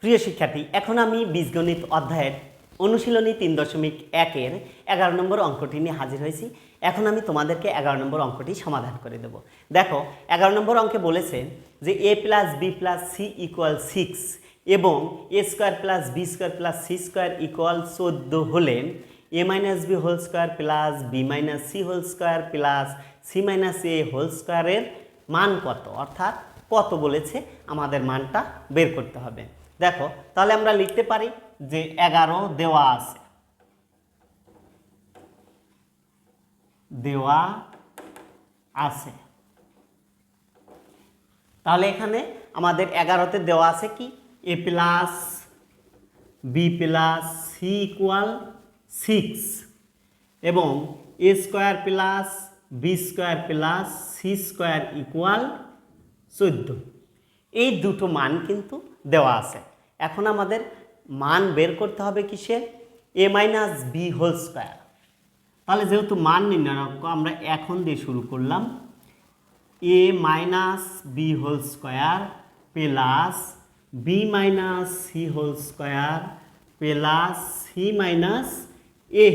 প্রিয় শিক্ষার্থী, এখন আমি বীজগণিত অধ্যায়ের অনুশীলনী 3.1-এর 11 নম্বর অঙ্কটি নিয়ে হাজির হয়েছি। এখন আমি তোমাদেরকে 11 নম্বর অঙ্কটি সমাধান করে দেব। দেখো, 11 নম্বর অঙ্কে বলেছে যে a + b + c = 6 এবং a² + b² + c² = 14 হলে a - b² + b - c² + c - a² এর মান কত, অর্থাৎ কত বলেছে আমাদের মানটা বের করতে হবে। দেখো, তাহলে আমরা লিখতে পারি যে 11 দেওয়া আছে। তাহলে এখানে আমাদের 11তে দেওয়া আছে কি a + b + c = 6 এবং a² + b² + c² = 14। এই দুটো মান কিন্তু দেওয়া আছে। এখন আমাদের মান বের করতে হবে কিসের? a - b²। তাহলে যেহেতু মান নির্ণয় আমরা এখন দিয়ে শুরু করলাম, a - b² + b - c² + c - a²।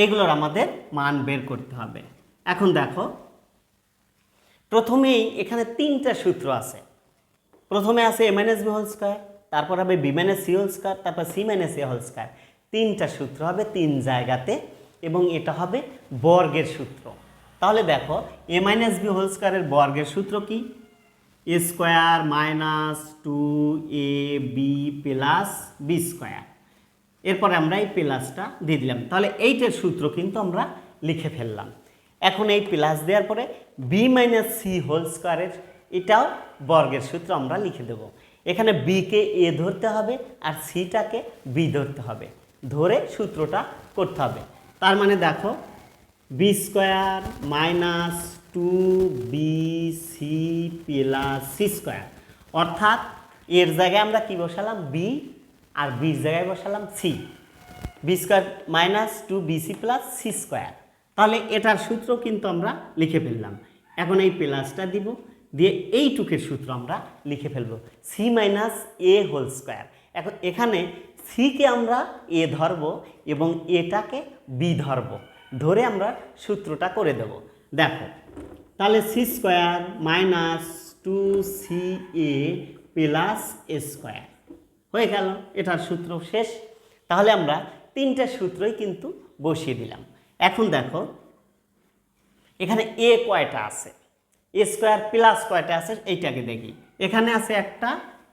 এগুলোর আমাদের মান বের করতে হবে। এখন দেখো, প্রথমেই এখানে তিনটা সূত্র আছে। প্রথমে আছে a - b², তারপর হবে b - c², তারপর c - a²। তিনটা সূত্র হবে তিন জায়গাতে এবং এটা হবে বর্গের সূত্র। তাহলে দেখো, a - b² এর বর্গের সূত্র কি? a² - 2ab + b²। এরপরে আমরা এই প্লাসটা দিয়ে দিলাম। তাহলে এইটার সূত্র কিন্তু আমরা লিখে ফেললাম। এখন এই প্লাস দেওয়ার পরে b - c² এর এটাও বর্গের সূত্র আমরা লিখে দেব। এখানে b কে a ধরতে হবে আর c-টাকে b ধরতে হবে, ধরে সূত্রটা করতে হবে। তার মানে দেখো, b² - 2bc + c², অর্থাৎ এর জায়গায় আমরা কি বসালাম? b, আর বির জায়গায় বসালাম c। b² - 2bc + c²। তাহলে এটার সূত্র কিন্তু আমরা লিখে ফেললাম। এখন এই প্লাসটা দিব, দিয়ে এইটুকের সূত্র আমরা লিখে ফেলবো, c - a²। এখন এখানে c কে আমরা a ধরব এবং এটাকে b ধরব, ধরে আমরা সূত্রটা করে দেব। দেখো, তাহলে c² - 2ca + a² হয়ে গেল, এটার সূত্র শেষ। তাহলে আমরা তিনটা সূত্রই কিন্তু বসিয়ে দিলাম। এখন দেখো, এখানে a কয়টা আছে, a² প্লাস কয়টা আছে এইটাকে দেখি। এখানে আছে একটা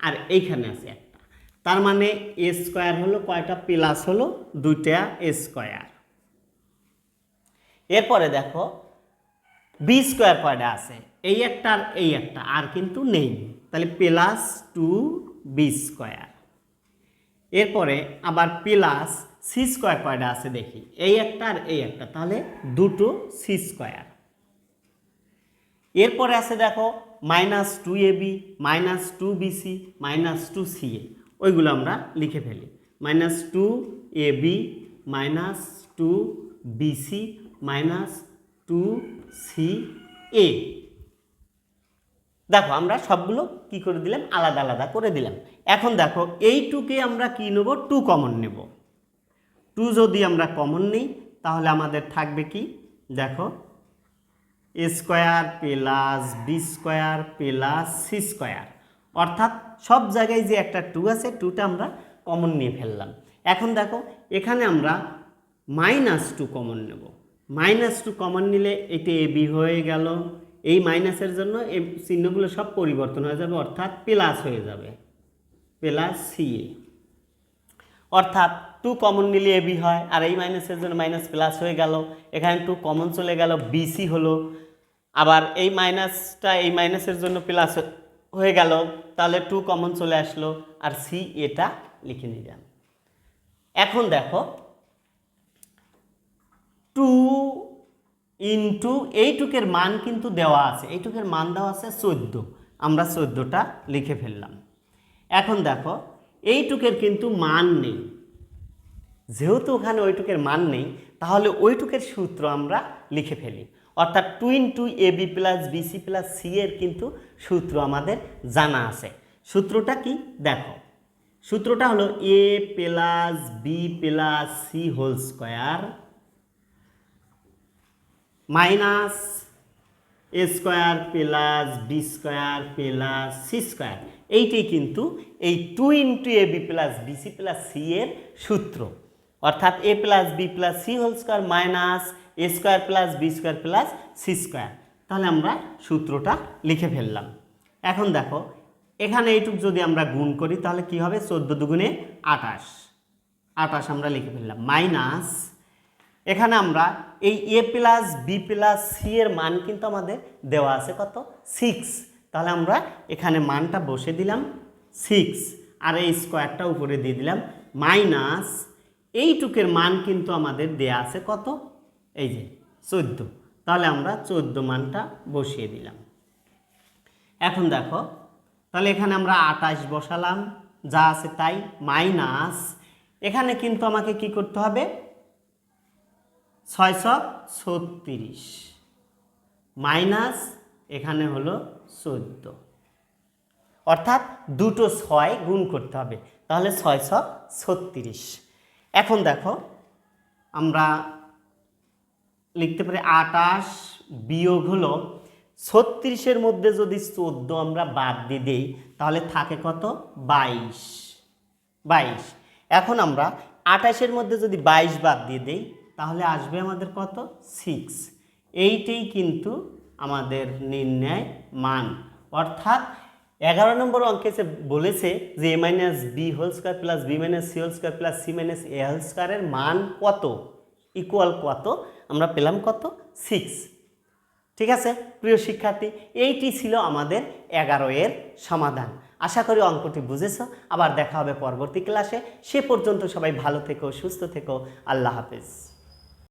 আর এইখানে আছে একটা। তার মানে a² হলো কয়টা? প্লাস হলো দুইটা a²। এরপরে দেখো, b² কয়টা আছে? এই একটা আর এই একটা, আর কিন্তু নেই। তাহলে +2b²। এরপরে আবার প্লাস c² কয়টা আছে দেখি, এই একটা আর এই একটা, তাহলে দুটো c²। এরপরে আছে দেখো -2ab -2bc -2ca, ওইগুলো আমরা লিখে ফেলি। -2ab -2bc -2ca। দেখো, আমরা সবগুলো কি করে দিলাম? আলাদা আলাদা করে দিলাম। এখন দেখো, এইটুকে আমরা কি নেব? 2 কমন নেব। 2 যদি আমরা কমন নিই তাহলে আমাদের থাকবে কি? দেখো, a² + b² + c², অর্থাৎ সব জায়গায় যে একটা 2 আছে, 2টা আমরা কমন নিয়ে ফেললাম। এখন দেখো, এখানে আমরা -2 কমন নেব। -2 কমন নিলে এটা ab হয়ে গেল। এই মাইনাসের জন্য এই চিহ্নগুলো সব পরিবর্তন হয়ে যাবে, অর্থাৎ প্লাস হয়ে যাবে, +ca। অর্থাৎ 2 কমন নিলে ab হয়, আর এই মাইনাসের জন্য মাইনাস প্লাস হয়ে গেল। এখানে 2 কমন চলে গেল, bc হলো। আবার এই মাইনাসটা এই মাইনাসের জন্য প্লাস হয়ে গেল, তাহলে 2 কমন চলে আসলো, আর c এটা লিখে নিলাম। এখন দেখো, 2 ইন্টু এইটুকের মান কিন্তু দেওয়া আছে, এইটুকের মান দেওয়া আছে 14, আমরা 14টা লিখে ফেললাম। এখন দেখো, এইটুকের কিন্তু মান নেই, যেহেতু ওখানে ওইটুকের মান নেই, তাহলে ওইটুকের সূত্র আমরা লিখে ফেলি। অর্থাৎ 2 × ab + bc + c এর কিন্তু সূত্র আমাদের জানা আছে। সূত্রটা কি দেখো, সূত্রটা হলো a plus b plus c whole square minus a square plus b square plus c square. এইটাই কিন্তু এই 2 into a b plus bc plus c এর সূত্র, অর্থাৎ a plus b plus c whole square minus a square plus b square plus c square. তাহলে আমরা সূত্রটা লিখে ফেললাম। এখন দেখো এখানে এইটুক যদি আমরা গুণ করি তাহলে কি হবে, 14 দুগুণে 28, 28 আমরা লিখে ফেললাম মাইনাস এখানে আমরা এই এ প্লাস বি প্লাস সি এর মান কিন্তু আমাদের দেওয়া আছে কত 6, তাহলে আমরা এখানে মানটা বসে দিলাম 6 আর এই স্কোয়ারটা উপরে দিয়ে দিলাম মাইনাস এইটুকের মান কিন্তু আমাদের দেয়া আছে কত, এই যে 14, তাহলে আমরা 14 মানটা বসিয়ে দিলাম। এখন দেখো তাহলে এখানে আমরা 28 বসালাম যা আছে তাই মাইনাস এখানে কিন্তু আমাকে কি করতে হবে 636 মাইনাস এখানে হলো 14, অর্থাৎ দুটো 6 গুণ করতে হবে, তাহলে 636। এখন দেখো আমরা লিখতে পারি 28 বিয়োগ হলো 36-এর মধ্যে যদি 14 আমরা বাদ দিয়ে দিই তাহলে থাকে কত 22। এখন আমরা 28-এর মধ্যে যদি 22 বাদ দিয়ে দিই তাহলে আসবে আমাদের কত 6। এইটাই কিন্তু আমাদের নির্ণয় মান, অর্থাৎ 11 নম্বর অঙ্কে সে বলেছে যে a minus b whole square plus b minus c whole square plus c minus a whole স্কোয়ারের মান কত ইকুয়াল কত, আমরা পেলাম কত 6। ঠিক আছে প্রিয় শিক্ষার্থী, এইটি ছিল আমাদের 11 এর সমাধান। আশা করি অঙ্কটি বুঝেছো। আবার দেখা হবে পরবর্তী ক্লাসে। সে পর্যন্ত সবাই ভালো থেকো, সুস্থ থেকো। আল্লাহ হাফেজ।